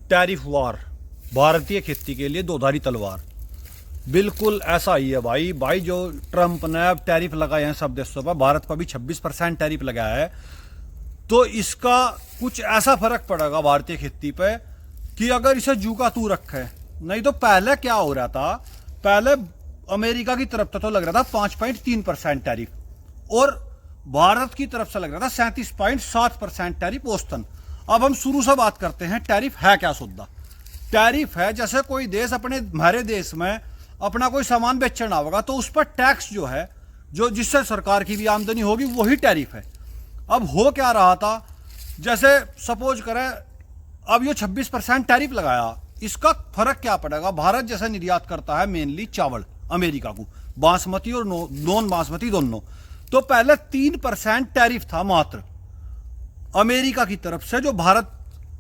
Tariff वार, भारतीय खेती के लिए दोधारी तलवार। बिल्कुल ऐसा ही है भाई जो ट्रंप ने अब टैरिफ लगाए हैं सब देशों पर, भारत पर भी 26% टैरिफ लगाया है। तो इसका कुछ ऐसा फर्क पड़ेगा भारतीय खेती पे कि अगर इसे जू का तू रखे। नहीं तो पहले क्या हो रहा था, पहले अमेरिका की तरफ तो लग रहा था 5.3% टैरिफ, और भारत की तरफ से लग रहा था 37.7% टैरिफ औसतन। अब हम शुरू से बात करते हैं, टैरिफ है क्या सुद्धा। टैरिफ है जैसे कोई देश अपने हमारे देश में अपना कोई सामान बेचना होगा तो उस पर टैक्स जो है, जो जिससे सरकार की भी आमदनी होगी, वही टैरिफ है। अब हो क्या रहा था, जैसे सपोज करें अब ये 26% टैरिफ लगाया, इसका फर्क क्या पड़ेगा। भारत जैसे निर्यात करता है मेनली चावल अमेरिका को, बासमती और नॉन बासमती दोनों। तो पहले 3% टैरिफ था मात्र अमेरिका की तरफ से, जो भारत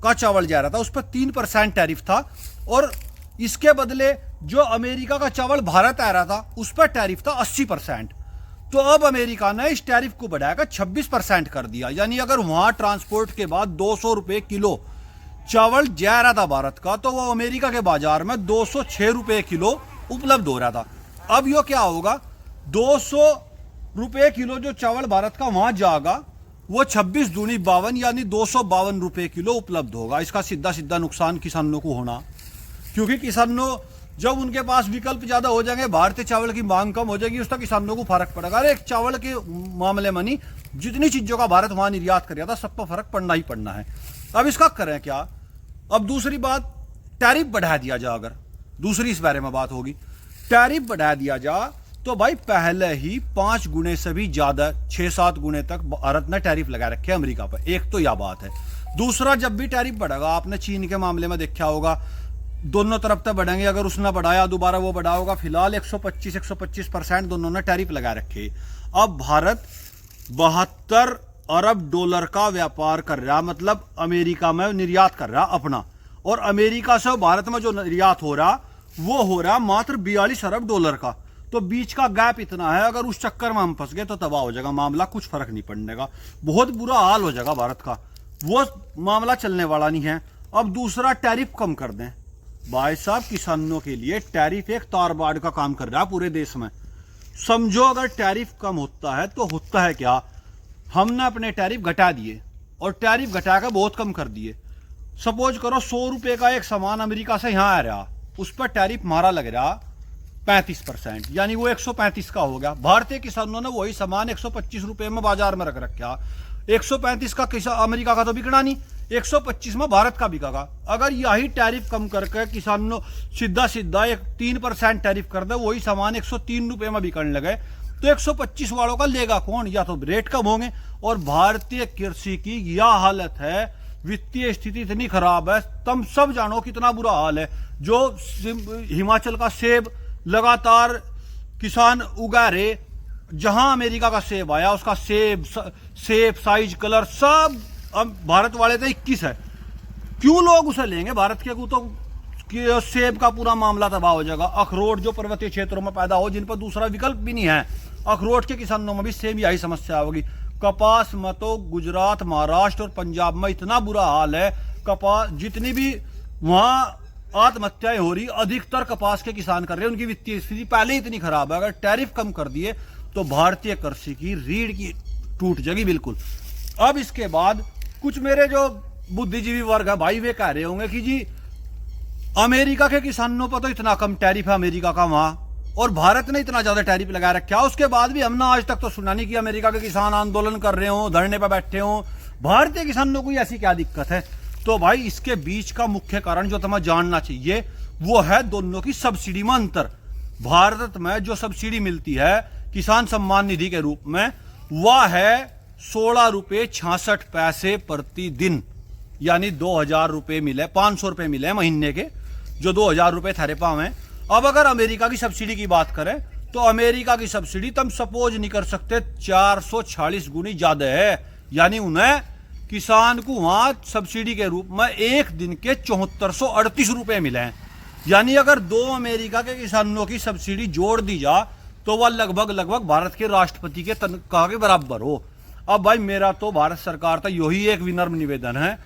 का चावल जा रहा था उस पर 3% टैरिफ था, और इसके बदले जो अमेरिका का चावल भारत आ रहा था उस पर टैरिफ था 80%। तो अब अमेरिका ने इस टैरिफ को बढ़ाकर 26% कर दिया। यानी अगर वहां ट्रांसपोर्ट के बाद 200 रुपए किलो चावल जा रहा था भारत का, तो वो अमेरिका के बाजार में 206 रुपए किलो उपलब्ध हो रहा था। अब यो क्या होगा, 200 रुपए किलो जो चावल भारत का वहां जाएगा, वो 26 दूनी 52 यानी 252 रुपए किलो उपलब्ध होगा। इसका सीधा सीधा नुकसान किसानों को होना, क्योंकि किसानों जब उनके पास विकल्प ज्यादा हो जाएंगे, भारतीय चावल की मांग कम हो जाएगी, उसका किसानों को फर्क पड़ेगा। अरे एक चावल के मामले में नहीं, जितनी चीजों का भारत वहां निर्यात कर रहा था सब पर फर्क पड़ना ही पड़ना है। अब इसका करें क्या। अब दूसरी बात, टैरिफ बढ़ा दिया जा, अगर दूसरी इस बारे में बात होगी, टैरिफ बढ़ा दिया जा तो भाई पहले ही 5 गुने से भी ज्यादा 6-7 गुने तक भारत ने टैरिफ लगा रखे अमेरिका पर। एक तो यह बात है। दूसरा, जब भी टैरिफ बढ़ेगा, आपने चीन के मामले में देखा होगा, दोनों तरफ तक बढ़ेंगे। अगर उसने बढ़ाया दोबारा वो बढ़ाओगा। फिलहाल 125% दोनों ने टैरिफ लगा रखे। अब भारत 72 अरब डॉलर का व्यापार कर रहा, मतलब अमेरिका में निर्यात कर रहा अपना, और अमेरिका से भारत में जो निर्यात हो रहा वो हो रहा मात्र 42 अरब डॉलर का। तो बीच का गैप इतना है, अगर उस चक्कर में हम फंस गए तो तबाह हो जाएगा मामला, कुछ फर्क नहीं पड़ने का, बहुत बुरा हाल हो जाएगा भारत का, वो मामला चलने वाला नहीं है। अब दूसरा, टैरिफ कम कर दें। भाई साहब, किसानों के लिए टैरिफ एक तारबाड़ का काम कर रहा है पूरे देश में। समझो अगर टैरिफ कम होता है तो होता है क्या, हमने अपने टैरिफ घटा दिए, और टैरिफ घटाकर बहुत कम कर दिए। सपोज करो 100 रुपए का एक सामान अमेरिका से यहां आ रहा, उस पर टैरिफ हमारा लग रहा 35%, यानी वो 135 का हो गया। भारतीय किसानों ने वही सामान 125 रुपए में बाजार में रख रखा। 135 का अमेरिका का तो बिकना नहीं, 125 में भारत का बिकेगा। अगर यही टैरिफ कम करके किसानों सीधा सीधा 3% टैरिफ कर दे, वही सामान 103 रुपए में बिकने लगे, तो 125 वालों का लेगा कौन, या तो रेट कम होंगे। और भारतीय कृषि की यह हालत है, वित्तीय स्थिति इतनी खराब है, तुम सब जानो कितना बुरा हाल है। जो हिमाचल का सेब लगातार किसान उगा रहे, जहां अमेरिका का सेब आया उसका सेब साइज कलर सब अब भारत वाले तो 21 है। क्यों लोग उसे लेंगे भारत के को, तो सेब का पूरा मामला तबाह हो जाएगा। अखरोट जो पर्वतीय क्षेत्रों में पैदा हो, जिन पर दूसरा विकल्प भी नहीं है, अखरोट के किसानों में भी सेम यही समस्या होगी। कपास में तो गुजरात, महाराष्ट्र और पंजाब में इतना बुरा हाल है, कपास जितनी भी वहां आत्महत्याएं हो रही, अधिकतर कपास के किसान कर रहे हैं। उनकी वित्तीय स्थिति पहले ही इतनी खराब है, अगर टैरिफ कम कर दिए तो भारतीय कृषि की रीढ़ की टूट जाएगी बिल्कुल। अब इसके बाद कुछ मेरे जो बुद्धिजीवी वर्ग है भाई, वे कह रहे होंगे कि जी अमेरिका के किसानों पर तो इतना कम टैरिफ है अमेरिका का वहां, और भारत ने इतना ज्यादा टैरिफ लगा रखा है, उसके बाद भी हमने आज तक तो सुना नहीं कि अमेरिका के किसान आंदोलन कर रहे हो, धरने पर बैठे हो। भारतीय किसानों को ऐसी क्या दिक्कत है। तो भाई इसके बीच का मुख्य कारण जो तुम्हें जानना चाहिए वो है दोनों की सब्सिडी में अंतर। भारत में जो सब्सिडी मिलती है किसान सम्मान निधि के रूप में, वह है 16 रुपए 66 पैसे प्रति दिन, यानी 2000 रुपए मिले, 500 रुपए मिले महीने के, जो 2000 रुपए थारे पाव हैं। अब अगर अमेरिका की सब्सिडी की बात करें तो अमेरिका की सब्सिडी तुम सपोज नहीं कर सकते 440 गुनी ज्यादा है, यानी उन्हें किसान को वहां सब्सिडी के रूप में एक दिन के 7438 रुपए मिले हैं। यानी अगर 2 अमेरिका के किसानों की सब्सिडी जोड़ दी जा तो वह लगभग भारत के राष्ट्रपति के तनख्वाह के बराबर हो। अब भाई मेरा तो भारत सरकार का यही एक विनम्र निवेदन है,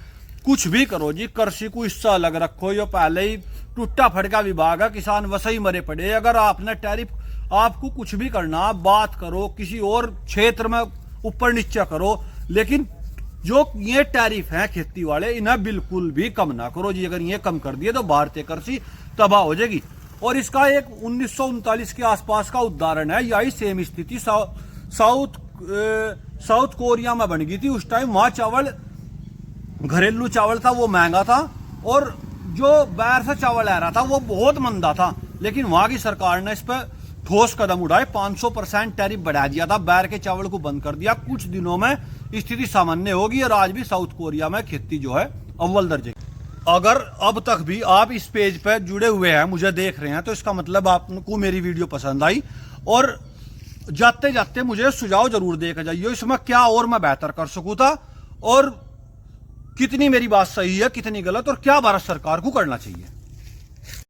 कुछ भी करो जी, कृषि को हिस्सा अलग रखो, यो पहले ही टूटा फटका विभाग है, किसान वैसे ही मरे पड़े। अगर आपने टैरिफ, आपको कुछ भी करना, बात करो किसी और क्षेत्र में ऊपर नीचे करो, लेकिन जो ये टैरिफ है खेती वाले, इन्हें बिल्कुल भी कम ना करो जी। अगर ये कम कर दिए तो भारतीय कृषि तबाह हो जाएगी। और इसका एक 1939 के आसपास का उदाहरण है, यही सेम स्थिति साउथ कोरिया में बन गई थी। उस टाइम वहां चावल, घरेलू चावल था, वो महंगा था, और जो बाहर से चावल आ रहा था वो बहुत मंदा था। लेकिन वहां की सरकार ने इस पर ठोस कदम उठाए, 500% टैरिफ बढ़ा दिया था, बाहर के चावल को बंद कर दिया। कुछ दिनों में स्थिति सामान्य होगी और आज भी साउथ कोरिया में खेती जो है अव्वल दर्जे। अगर अब तक भी आप इस पेज पर जुड़े हुए हैं, मुझे देख रहे हैं, तो इसका मतलब आपको मेरी वीडियो पसंद आई। और जाते जाते मुझे सुझाव जरूर देकर जाइए, इसमें क्या और मैं बेहतर कर सकूं था, और कितनी मेरी बात सही है, कितनी गलत, और क्या भारत सरकार को करना चाहिए।